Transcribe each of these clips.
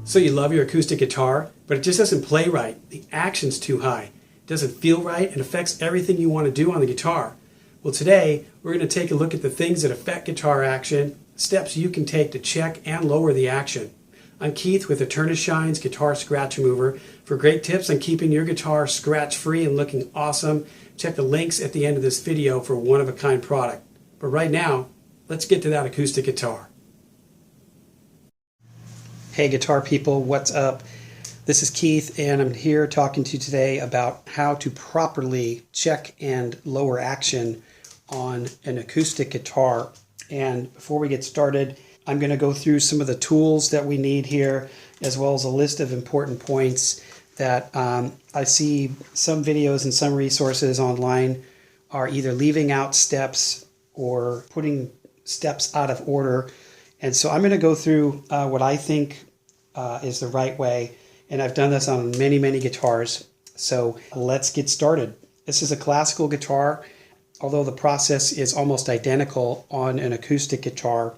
So you love your acoustic guitar, but it just doesn't play right. The action's too high. It doesn't feel right and affects everything you want to do on the guitar. Well, today we're going to take a look at the things that affect guitar action, steps you can take to check and lower the action. I'm Keith with Eternus Shine's Guitar Scratch Remover. For great tips on keeping your guitar scratch-free and looking awesome, check the links at the end of this video for a one-of-a-kind product. But right now, let's get to that acoustic guitar. Hey guitar people, what's up? This is Keith and I'm here talking to you today about how to properly check and lower action on an acoustic guitar. And before we get started, I'm going to go through some of the tools that we need here, as well as a list of important points that I see some videos and some resources online are either leaving out steps or putting steps out of order. And so I'm going to go through what I think is the right way. And I've done this on many, many guitars. So let's get started. This is a classical guitar, although the process is almost identical on an acoustic guitar.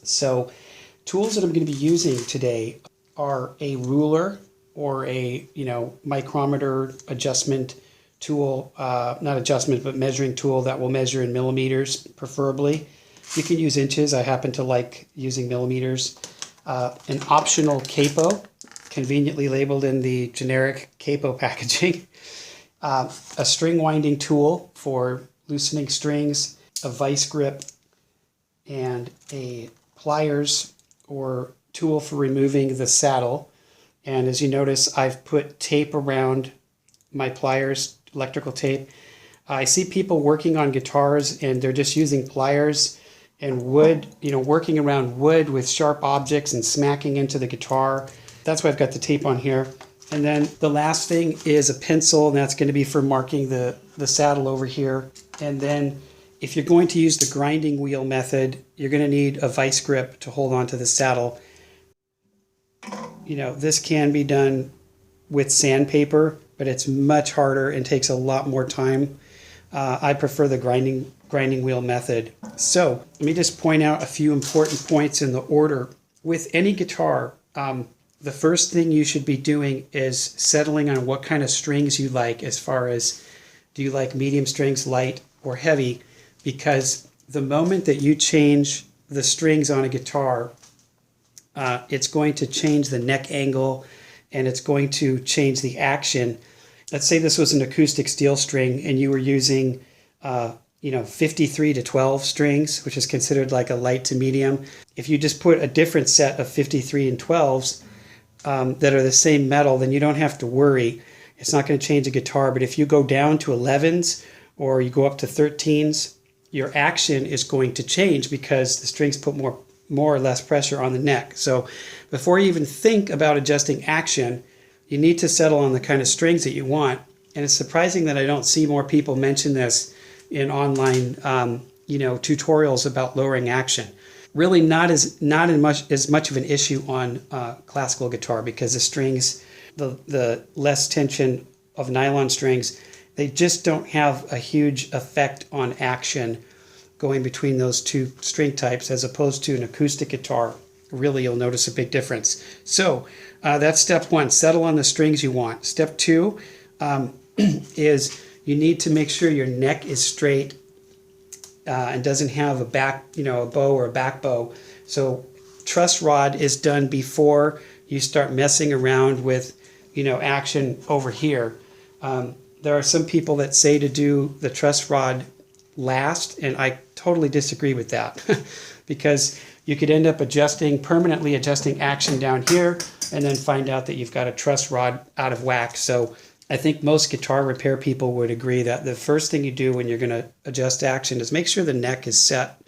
So tools that I'm going to be using today are a ruler or a micrometer adjustment tool, not adjustment, but measuring tool that will measure in millimeters, preferably. You can use inches. I happen to like using millimeters. An optional capo, conveniently labeled in the generic capo packaging. A string winding tool for loosening strings, a vice grip, and a pliers or tool for removing the saddle. And as you notice, I've put tape around my pliers, electrical tape. I see people working on guitars and they're just using pliers and wood, working around wood with sharp objects and smacking into the guitar. That's why I've got the tape on here. And then the last thing is a pencil, and that's going to be for marking the saddle over here. And then if you're going to use the grinding wheel method, you're going to need a vice grip to hold onto the saddle. This can be done with sandpaper, but it's much harder and takes a lot more time. I prefer the grinding wheel method. So let me just point out a few important points in the order. With any guitar, the first thing you should be doing is settling on what kind of strings you like, as far as do you like medium strings, light, or heavy, because the moment that you change the strings on a guitar, it's going to change the neck angle and it's going to change the action. Let's say this was an acoustic steel string and you were using 53 to 12 strings, which is considered like a light to medium. If you just put a different set of 53 and 12s that are the same metal, then you don't have to worry. It's not going to change the guitar. But if you go down to 11s or you go up to 13s, your action is going to change because the strings put more or less pressure on the neck. So before you even think about adjusting action, you need to settle on the kind of strings that you want. And it's surprising that I don't see more people mention this in online tutorials about lowering action. Really not as much of an issue on classical guitar, because the strings, the less tension of nylon strings, they just don't have a huge effect on action going between those two string types, as opposed to an acoustic guitar. Really, you'll notice a big difference. So that's step one, settle on the strings you want. Step two is you need to make sure your neck is straight and doesn't have a bow or a back bow. So truss rod is done before you start messing around with, action over here. There are some people that say to do the truss rod last, and I totally disagree with that because you could end up permanently adjusting action down here and then find out that you've got a truss rod out of whack. So I think most guitar repair people would agree that the first thing you do when you're going to adjust action is make sure the neck is set,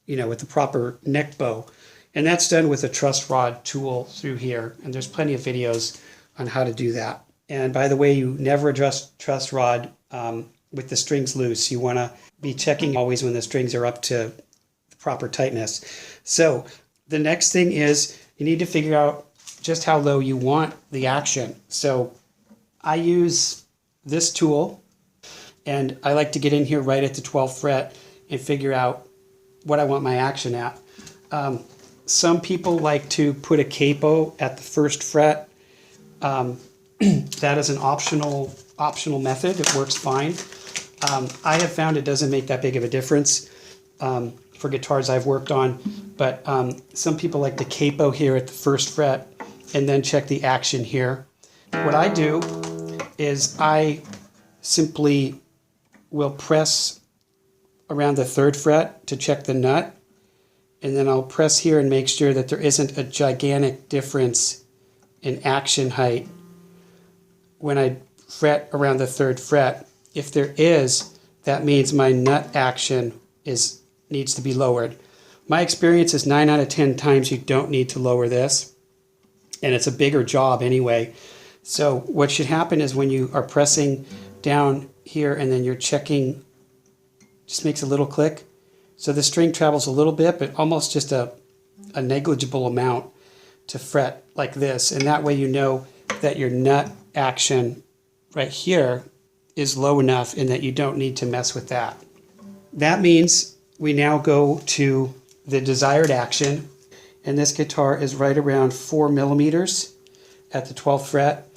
with the proper neck bow. And that's done with a truss rod tool through here. And there's plenty of videos on how to do that. And by the way, you never adjust truss rod with the strings loose. You want to be checking always when the strings are up to the proper tightness. So the next thing is you need to figure out just how low you want the action. So I use this tool, and I like to get in here right at the 12th fret and figure out what I want my action at. Some people like to put a capo at the first fret. That is an optional method. It works fine. I have found it doesn't make that big of a difference for guitars I've worked on, but some people like to capo here at the first fret and then check the action here. What I do is I simply will press around the third fret to check the nut, and then I'll press here and make sure that there isn't a gigantic difference in action height when I fret around the third fret. If there is, that means my nut action needs to be lowered. My experience is 9 out of 10 times you don't need to lower this, and it's a bigger job anyway. So what should happen is when you are pressing down here and then you're checking, just makes a little click. So the string travels a little bit, but almost just a negligible amount to fret like this. And that way you know that your nut action right here is low enough and that you don't need to mess with that. That means we now go to the desired action. And this guitar is right around 4 millimeters at the 12th fret.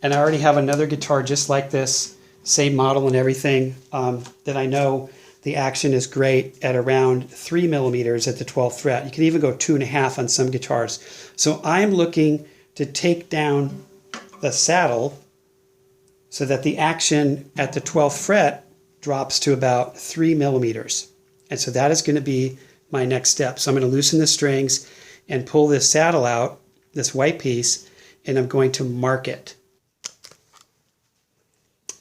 And I already have another guitar just like this, same model and everything, that I know the action is great at around 3 millimeters at the 12th fret. You can even go 2.5 on some guitars. So I'm looking to take down the saddle so that the action at the 12th fret drops to about 3 millimeters. And so that is going to be my next step. So I'm going to loosen the strings and pull this saddle out, this white piece, and I'm going to mark it.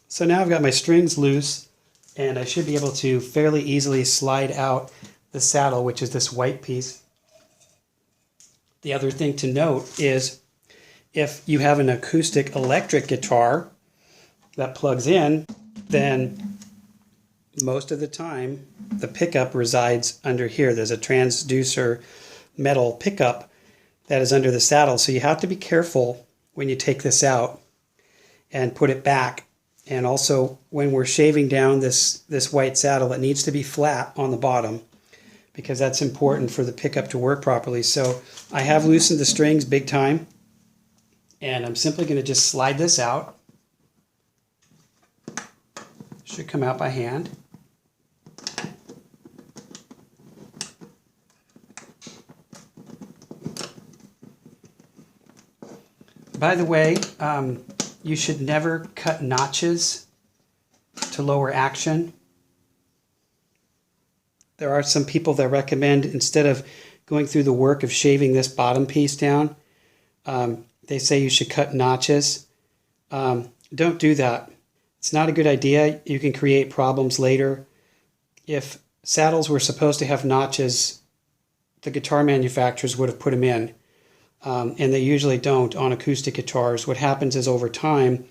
So now I've got my strings loose, and I should be able to fairly easily slide out the saddle, which is this white piece. The other thing to note is if you have an acoustic electric guitar that plugs in, then most of the time the pickup resides under here. There's a transducer metal pickup that is under the saddle. So you have to be careful when you take this out and put it back. And also when we're shaving down this white saddle, it needs to be flat on the bottom because that's important for the pickup to work properly. So I have loosened the strings big time, and I'm simply going to just slide this out. Should come out by hand. By the way, you should never cut notches to lower action. There are some people that recommend, instead of going through the work of shaving this bottom piece down, they say you should cut notches. Don't do that. It's not a good idea. You can create problems later. If saddles were supposed to have notches, the guitar manufacturers would have put them in. And they usually don't on acoustic guitars. What happens is over time,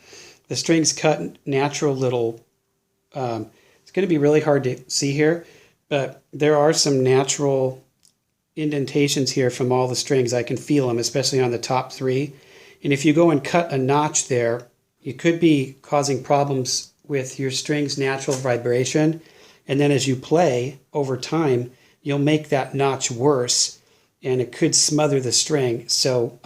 the strings cut natural little, it's going to be really hard to see here, but there are some natural indentations here from all the strings. I can feel them, especially on the top three. And if you go and cut a notch there, you could be causing problems with your string's natural vibration. And then as you play over time, you'll make that notch worse, and it could smother the string. So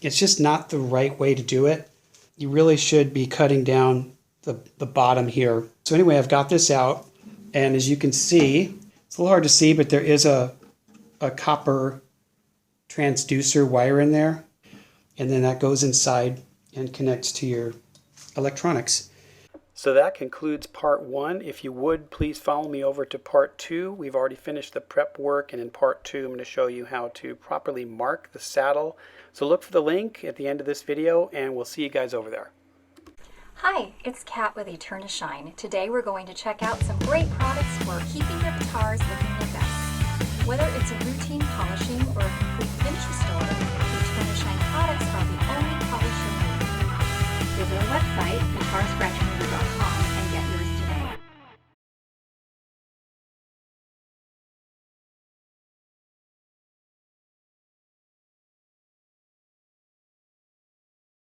it's just not the right way to do it. You really should be cutting down the bottom here. So anyway, I've got this out, and as you can see, it's a little hard to see, but there is a copper transducer wire in there, and then that goes inside and connects to your electronics. So that concludes part 1. If you would, please follow me over to part 2. We've already finished the prep work, and in part 2, I'm going to show you how to properly mark the saddle. So look for the link at the end of this video, and we'll see you guys over there. Hi, it's Kat with Eterna Shine. Today we're going to check out some great products for keeping your guitars looking their best. Whether it's a routine polishing or a complete finish restore, Eterna Shine products are the only polish you need. Visit our website, guitarscratch.com,